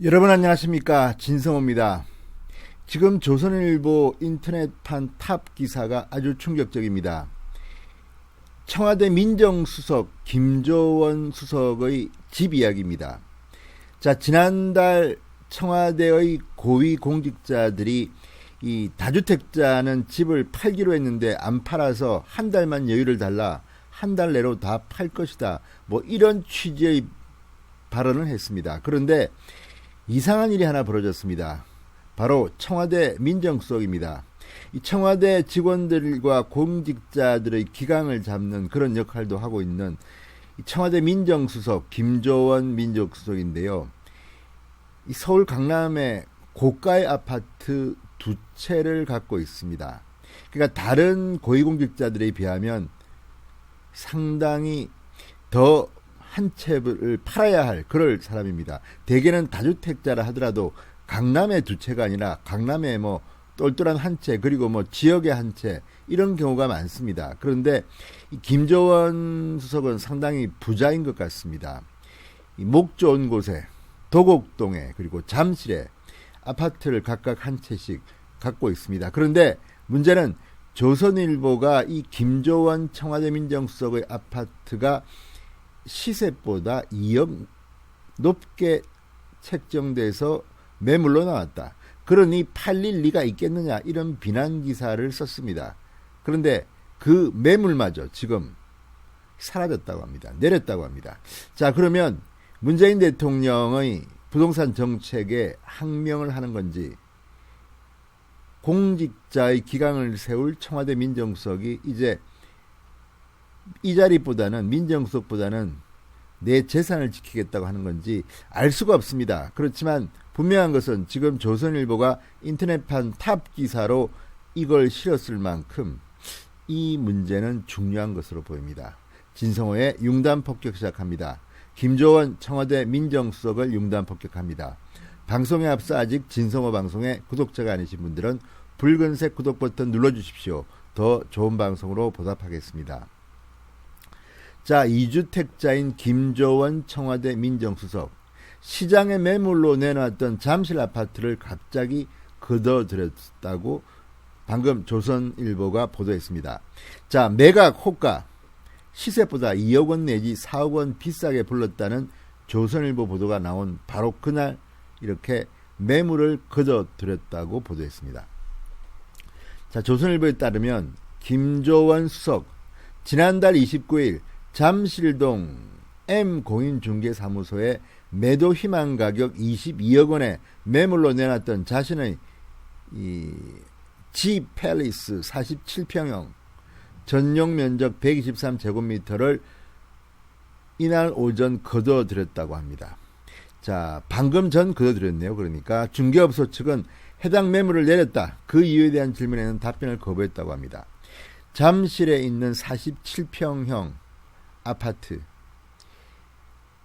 여러분 안녕하십니까, 진성호입니다. 지금 조선일보 인터넷판 탑 기사가 아주 충격적입니다. 청와대 민정수석 김조원 수석의 집 이야기입니다. 자, 지난달 청와대의 고위 공직자들이 이 다주택자는 집을 팔기로 했는데 안 팔아서 한 달만 여유를 달라, 한 달 내로 다 팔 것이다, 뭐 이런 취지의 발언을 했습니다. 그런데 이상한 일이 하나 벌어졌습니다. 바로 청와대 민정수석입니다. 이 청와대 직원들과 공직자들의 기강을 잡는 그런 역할도 하고 있는 청와대 민정수석 김조원 민정수석인데요. 이 서울 강남에 고가의 아파트 두 채를 갖고 있습니다. 그러니까 다른 고위공직자들에 비하면 상당히 더 한 채를 팔아야 할 그럴 사람입니다. 대개는 다주택자라 하더라도 강남의 두 채가 아니라 강남에 뭐 똘똘한 한 채, 그리고 뭐 지역의 한 채, 이런 경우가 많습니다. 그런데 이 김조원 수석은 상당히 부자인 것 같습니다. 이 목 좋은 곳에 도곡동에 그리고 잠실에 아파트를 각각 한 채씩 갖고 있습니다. 그런데 문제는 조선일보가 이 김조원 청와대 민정수석의 아파트가 시세보다 2억 높게 책정돼서 매물로 나왔다, 그러니 팔릴 리가 있겠느냐, 이런 비난 기사를 썼습니다. 그런데 그 매물마저 지금 사라졌다고 합니다. 내렸다고 합니다. 자, 그러면 문재인 대통령의 부동산 정책에 항명을 하는 건지, 공직자의 기강을 세울 청와대 민정수석이 이제 이 자리보다는, 민정수석보다는 내 재산을 지키겠다고 하는 건지 알 수가 없습니다. 그렇지만 분명한 것은 지금 조선일보가 인터넷판 탑 기사로 이걸 실었을 만큼 이 문제는 중요한 것으로 보입니다. 진성호의 융단 폭격 시작합니다. 김조원 청와대 민정수석을 융단 폭격합니다. 방송에 앞서 아직 진성호 방송의 구독자가 아니신 분들은 붉은색 구독 버튼 눌러주십시오. 더 좋은 방송으로 보답하겠습니다. 자, 2주택자인 김조원 청와대 민정수석, 시장에 매물로 내놨던 잠실 아파트를 갑자기 걷어들였다고 방금 조선일보가 보도했습니다. 자, 매각 호가 시세보다 2억 원 내지 4억 원 비싸게 불렀다는 조선일보 보도가 나온 바로 그날 이렇게 매물을 걷어들였다고 보도했습니다. 자, 조선일보에 따르면 김조원 수석 지난달 29일 잠실동 M공인중개사무소에 매도 희망 가격 22억 원에 매물로 내놨던 자신의 이 G 팰리스 47평형 전용 면적 123제곱미터를 이날 오전 거둬들였다고 합니다. 자, 방금 전 거둬들였네요. 그러니까 중개업소 측은 해당 매물을 내렸다, 그 이유에 대한 질문에는 답변을 거부했다고 합니다. 잠실에 있는 47평형 아파트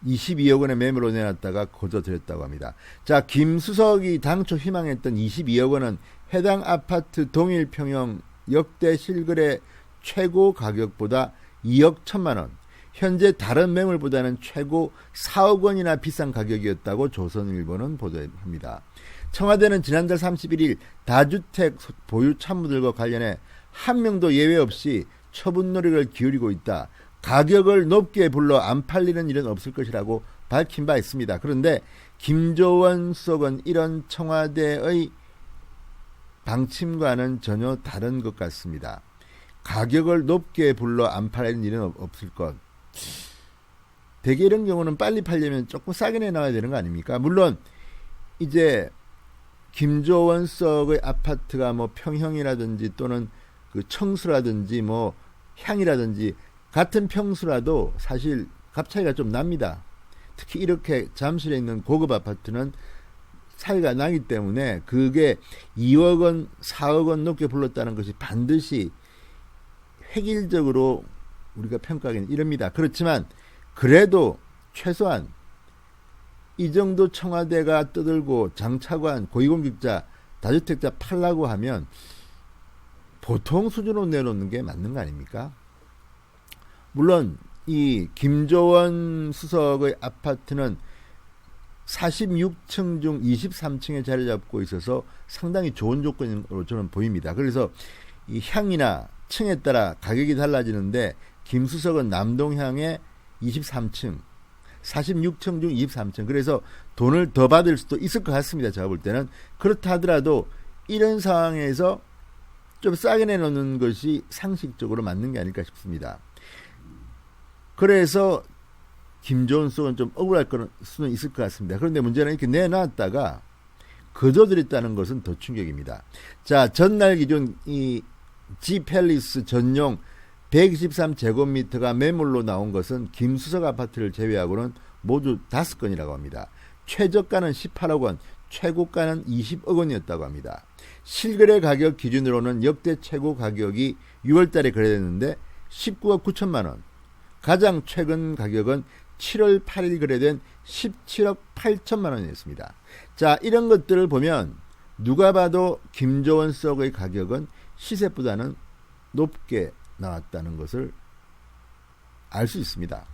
22억 원의 매물로 내놨다가 거둬들였다고 합니다. 자, 김 수석이 당초 희망했던 22억 원은 해당 아파트 동일 평형 역대 실거래 최고 가격보다 2억 1천만 원, 현재 다른 매물보다는 최고 4억 원이나 비싼 가격이었다고 조선일보는 보도합니다. 청와대는 지난달 31일 다주택 보유 참모들과 관련해 한 명도 예외 없이 처분 노력을 기울이고 있다, 가격을 높게 불러 안 팔리는 일은 없을 것이라고 밝힌 바 있습니다. 그런데 김조원 수석은 이런 청와대의 방침과는 전혀 다른 것 같습니다. 가격을 높게 불러 안 팔리는 일은 없을 것. 대개 이런 경우는 빨리 팔려면 조금 싸게 내놔야 되는 거 아닙니까? 물론 이제 김조원 수석의 아파트가 뭐 평형이라든지 또는 그 청수라든지 뭐 향이라든지 같은 평수라도 사실 값 차이가 좀 납니다. 특히 이렇게 잠실에 있는 고급 아파트는 차이가 나기 때문에 그게 2억 원, 4억 원 높게 불렀다는 것이 반드시 획일적으로 우리가 평가하기는 이릅니다. 그렇지만 그래도 최소한 이 정도 청와대가 떠들고 장차관, 고위공직자, 다주택자 팔라고 하면 보통 수준으로 내놓는 게 맞는 거 아닙니까? 물론 이 김조원 수석의 아파트는 46층 중 23층에 자리 잡고 있어서 상당히 좋은 조건으로 저는 보입니다. 그래서 이 향이나 층에 따라 가격이 달라지는데 김수석은 남동향의 23층, 46층 중 23층. 그래서 돈을 더 받을 수도 있을 것 같습니다. 제가 볼 때는. 그렇다 하더라도 이런 상황에서 좀 싸게 내놓는 것이 상식적으로 맞는 게 아닐까 싶습니다. 그래서 김조원 수석은 좀 억울할 수는 있을 것 같습니다. 그런데 문제는 이렇게 내놨다가 거둬들였다는 것은 더 충격입니다. 자, 전날 기준 이 G팰리스 전용 123제곱미터가 매물로 나온 것은 김수석 아파트를 제외하고는 모두 5건이라고 합니다. 최저가는 18억 원, 최고가는 20억 원이었다고 합니다. 실거래 가격 기준으로는 역대 최고 가격이 6월달에 거래됐는데 19억 9천만 원. 가장 최근 가격은 7월 8일 거래된 17억 8천만 원이었습니다. 자, 이런 것들을 보면 누가 봐도 김조원 수석의 가격은 시세보다는 높게 나왔다는 것을 알 수 있습니다.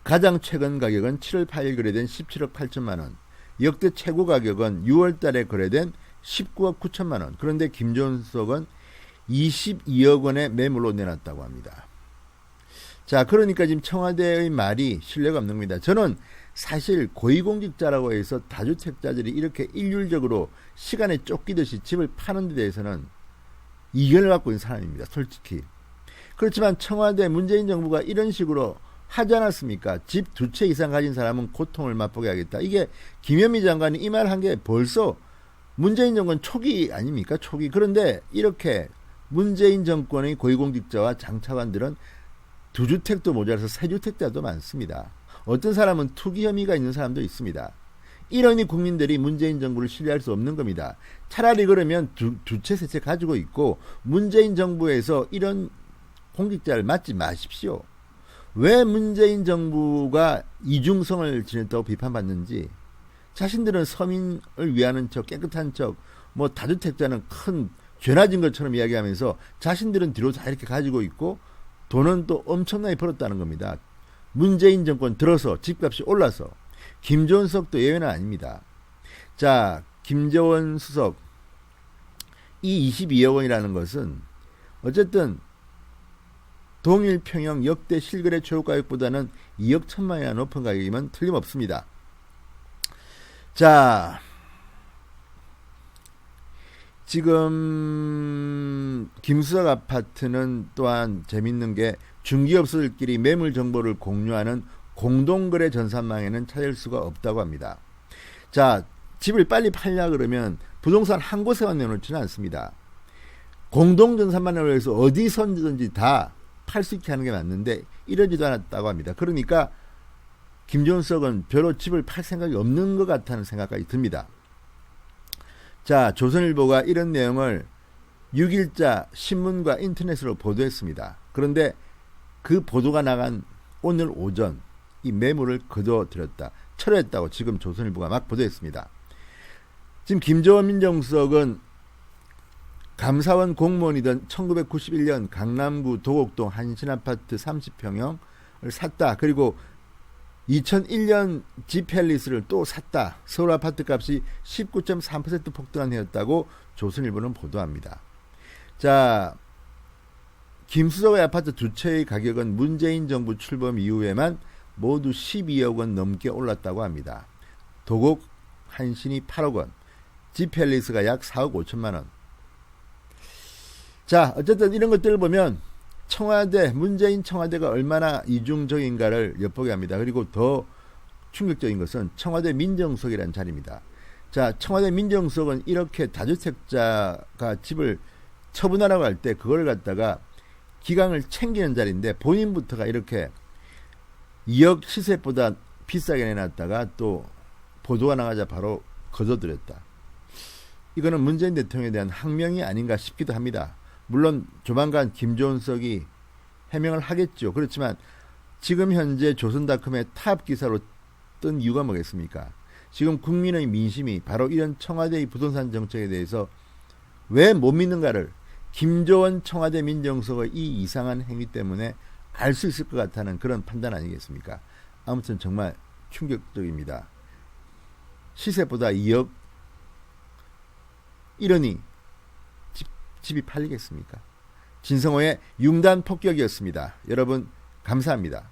가장 최근 가격은 7월 8일 거래된 17억 8천만 원. 역대 최고 가격은 6월 달에 거래된 19억 9천만 원. 그런데 김조원 수석은 22억 원의 매물로 내놨다고 합니다. 자, 그러니까 지금 청와대의 말이 신뢰가 없는 겁니다. 저는 사실 고위공직자라고 해서 다주택자들이 이렇게 일률적으로 시간에 쫓기듯이 집을 파는 데 대해서는 이견을 갖고 있는 사람입니다. 솔직히. 그렇지만 청와대 문재인 정부가 이런 식으로 하지 않았습니까? 집 2채 이상 가진 사람은 고통을 맛보게 하겠다. 이게 김현미 장관이 이 말 한 게 벌써 문재인 정권 초기 아닙니까? 초기. 그런데 이렇게 문재인 정권의 고위공직자와 장차관들은 2주택도 모자라서 3주택자도 많습니다. 어떤 사람은 투기 혐의가 있는 사람도 있습니다. 이러니 국민들이 문재인 정부를 신뢰할 수 없는 겁니다. 차라리 그러면 두 채, 세 채 가지고 있고 문재인 정부에서 이런 공직자를 맡지 마십시오. 왜 문재인 정부가 이중성을 지냈다고 비판받는지, 자신들은 서민을 위하는 척, 깨끗한 척, 뭐 다주택자는 큰 죄나진 것처럼 이야기하면서 자신들은 뒤로 다 이렇게 가지고 있고 돈은 또 엄청나게 벌었다는 겁니다. 문재인 정권 들어서 집값이 올라서. 김조원 수석도 예외는 아닙니다. 자, 김조원 수석 이 22억 원이라는 것은 어쨌든 동일 평형 역대 실거래 최고 가격보다는 2억 1천만 원이나 높은 가격이면 틀림없습니다. 자, 지금 김수석 아파트는 또한 재밌는 게 중개업소들끼리 매물 정보를 공유하는 공동거래 전산망에는 찾을 수가 없다고 합니다. 자, 집을 빨리 팔려 그러면 부동산 한 곳에만 내놓지는 않습니다. 공동전산망을 위해서 어디선지 다 팔 수 있게 하는 게 맞는데 이러지도 않았다고 합니다. 그러니까 김조원 수석은 별로 집을 팔 생각이 없는 것 같다는 생각까지 듭니다. 자, 조선일보가 이런 내용을 6일자 신문과 인터넷으로 보도했습니다. 그런데 그 보도가 나간 오늘 오전 이 매물을 거둬들였다, 철회했다고 지금 조선일보가 막 보도했습니다. 지금 김조원 민정수석은 감사원 공무원이던 1991년 강남구 도곡동 한신아파트 30평형을 샀다. 그리고 2001년 G팰리스를 또 샀다. 서울 아파트 값이 19.3% 폭등한 해였다고 조선일보는 보도합니다. 자, 김수석의 아파트 2채의 가격은 문재인 정부 출범 이후에만 모두 12억 원 넘게 올랐다고 합니다. 도곡 한신이 8억 원, G팰리스가 약 4억 5천만 원. 자, 어쨌든 이런 것들을 보면 청와대, 문재인 청와대가 얼마나 이중적인가를 엿보게 합니다. 그리고 더 충격적인 것은 청와대 민정수석이라는 자리입니다. 자, 청와대 민정수석은 이렇게 다주택자가 집을 처분하라고 할 때 그걸 갖다가 기강을 챙기는 자리인데 본인부터가 이렇게 2억 시세보다 비싸게 내놨다가 또 보도가 나가자 바로 거둬들였다. 이거는 문재인 대통령에 대한 항명이 아닌가 싶기도 합니다. 물론 조만간 김조원 수석이 해명을 하겠죠. 그렇지만 지금 현재 조선닷컴의 탑 기사로 뜬 이유가 뭐겠습니까? 지금 국민의 민심이 바로 이런 청와대의 부동산 정책에 대해서 왜 못 믿는가를 김조원 청와대 민정수석의 이 이상한 행위 때문에 알 수 있을 것 같다는 그런 판단 아니겠습니까? 아무튼 정말 충격적입니다. 시세보다 2억? 이러니 집이 팔리겠습니까? 진성호의 융단 폭격이었습니다. 여러분 감사합니다.